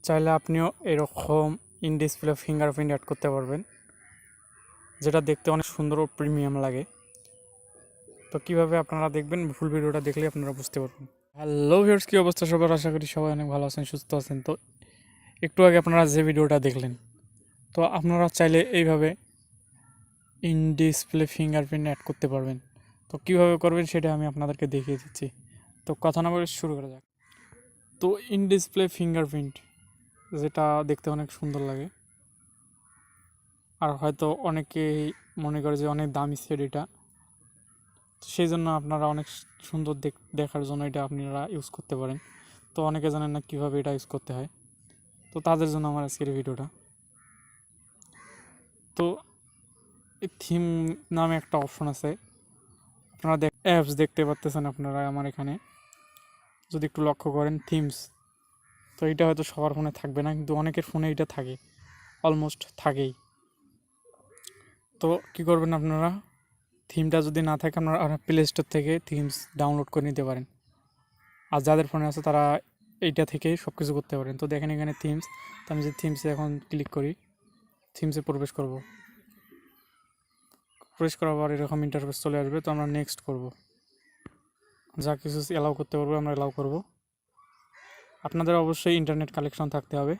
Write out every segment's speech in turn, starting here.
চাইলে আপনিও এরকম ইন ডিসপ্লে ফিঙ্গারপ্রিন্ট অ্যাড করতে পারবেন, যেটা দেখতে অনেক সুন্দর ও প্রিমিয়াম লাগে। তো কীভাবে আপনারা দেখবেন, ফুল ভিডিওটা দেখলে আপনারা বুঝতে পারবেন। হ্যালো ভিউয়ার্স, কী অবস্থা সবার? আশা করি সবাই অনেক ভালো আছেন, সুস্থ আছেন। তো একটু আগে আপনারা যে ভিডিওটা দেখলেন, তো আপনারা চাইলে এইভাবে ইন ডিসপ্লে ফিঙ্গারপ্রিন্ট অ্যাড করতে পারবেন। তো কীভাবে করবেন সেটা আমি আপনাদেরকে দেখিয়ে দিচ্ছি। তো কথা না বলে শুরু করা যাক। তো ইন ডিসপ্লে ফিঙ্গারপ্রিন্ট যেটা দেখতে অনেক সুন্দর লাগে, আর হয়তো অনেকেই মনে করে যে অনেক দামি সেট এটা, সেই জন্য আপনারা অনেক সুন্দর দেখার জন্য এটা আপনারা ইউজ করতে পারেন। তো অনেকে জানেন না কীভাবে এটা ইউজ করতে হয়, তো তাদের জন্য আমার আজকের ভিডিওটা। তো এই থিম নামে একটা অপশন আছে, আপনারা অ্যাপস দেখতে পাচ্ছেন আপনারা আমার এখানে, যদি একটু লক্ষ্য করেন থিমস। তো এটা হয়তো সবার ফোনে থাকবে না, কিন্তু অনেকের ফোনে এটা থাকে, অলমোস্ট থাকেই। তো কী করবেন আপনারা, থিমটা যদি না থাকে আপনারা প্লে স্টোর থেকে থিমস ডাউনলোড করে নিতে পারেন, আর যাদের ফোনে আছে তারা এইটা থেকেই সব কিছু করতে পারেন। তো দেখেন এখানে থিমস, তো আমি যে থিমসে এখন ক্লিক করি, থিমসে প্রবেশ করার পর এরকম ইন্টারফেস চলে আসবে। তো আমরা নেক্সট করব, যা কিছু অ্যালাউ করতে পারবো আমরা অ্যালাউ করব। আপনাদের অবশ্যই ইন্টারনেট কানেকশন থাকতে হবে।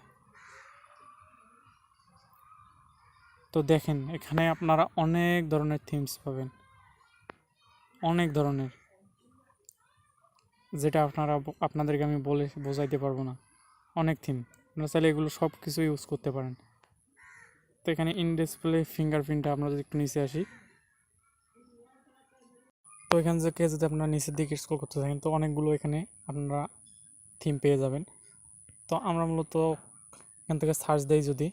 তো দেখেন এখানে আপনারা অনেক ধরনের থিমস পাবেন, অনেক ধরনের, যেটা আপনাদেরকে আমি বলে বোঝাইতে পারবো না। অনেক থিম, আপনারা চাইলে এগুলো সব কিছু ইউজ করতে পারেন। তো এখানে ইন ডিসপ্লে ফিঙ্গারপ্রিন্টটা আমরা যদি একটু নিচে আসি, তো এখান থেকে যদি আপনারা নিচের দিকে স্ক্রল করতে থাকেন, তো অনেকগুলো এখানে আপনারা থিম পেয়ে যাবেন। তো আমরা মূলত এখান থেকে সার্চ দেই, যদি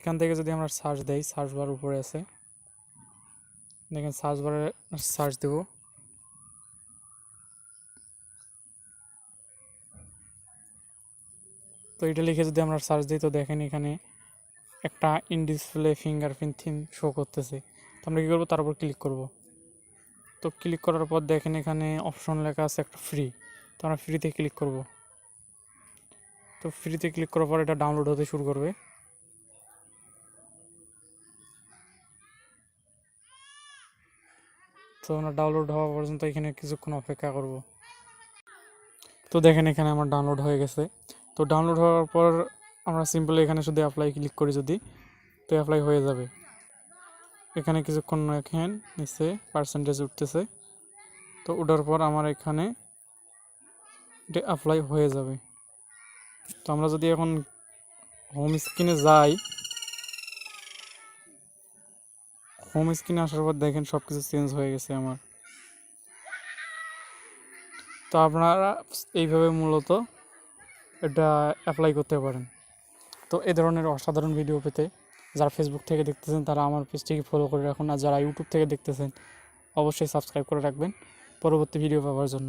এখান থেকে যদি আমরা সার্চ দেই, সার্চ বার উপরে আছে, দেখেন সার্চ বারে সার্চ দেব। তো এটা লিখে যদি আমরা সার্চ দিই, তো দেখেন এখানে একটা in display fingerprint theme show করতেছে। তো আমরা কী করবো, তার উপর ক্লিক করব। তো ক্লিক করার পর দেখেন এখানে অপশন লেখা আছে একটা ফ্রি, তো আমরা ফ্রিতে ক্লিক করব। তো ফ্রিতে ক্লিক করার পর এটা ডাউনলোড হতে শুরু করবে। তো আমরা ডাউনলোড হওয়া পর্যন্ত এখানে কিছুক্ষণ অপেক্ষা করব। তো দেখেন এখানে আমার ডাউনলোড হয়ে গেছে। তো ডাউনলোড হওয়ার পর আমরা সিম্পলি এখানে শুধু অ্যাপ্লাই ক্লিক করি যদি, তো অ্যাপ্লাই হয়ে যাবে। এখানে কিছুক্ষণ রাখেন, নিচে পার্সেন্টেজ উঠতেছে। তো ওঠার পর আমার এখানে এটা অ্যাপ্লাই হয়ে যাবে। তো আমরা যদি এখন হোম স্ক্রিনে যাই, হোম স্ক্রিনে আসার পর দেখেন সব কিছু চেঞ্জ হয়ে গেছে আমার। তো আপনারা এইভাবে মূলত এটা অ্যাপ্লাই করতে পারেন। তো এ ধরনের অসাধারণ ভিডিও পেতে যারা ফেসবুক থেকে দেখতেছেন তারা আমার পেজটিকে ফলো করে রাখুন, আর যারা ইউটিউব থেকে দেখতেছেন অবশ্যই সাবস্ক্রাইব করে রাখবেন পরবর্তী ভিডিও পাওয়ার জন্য।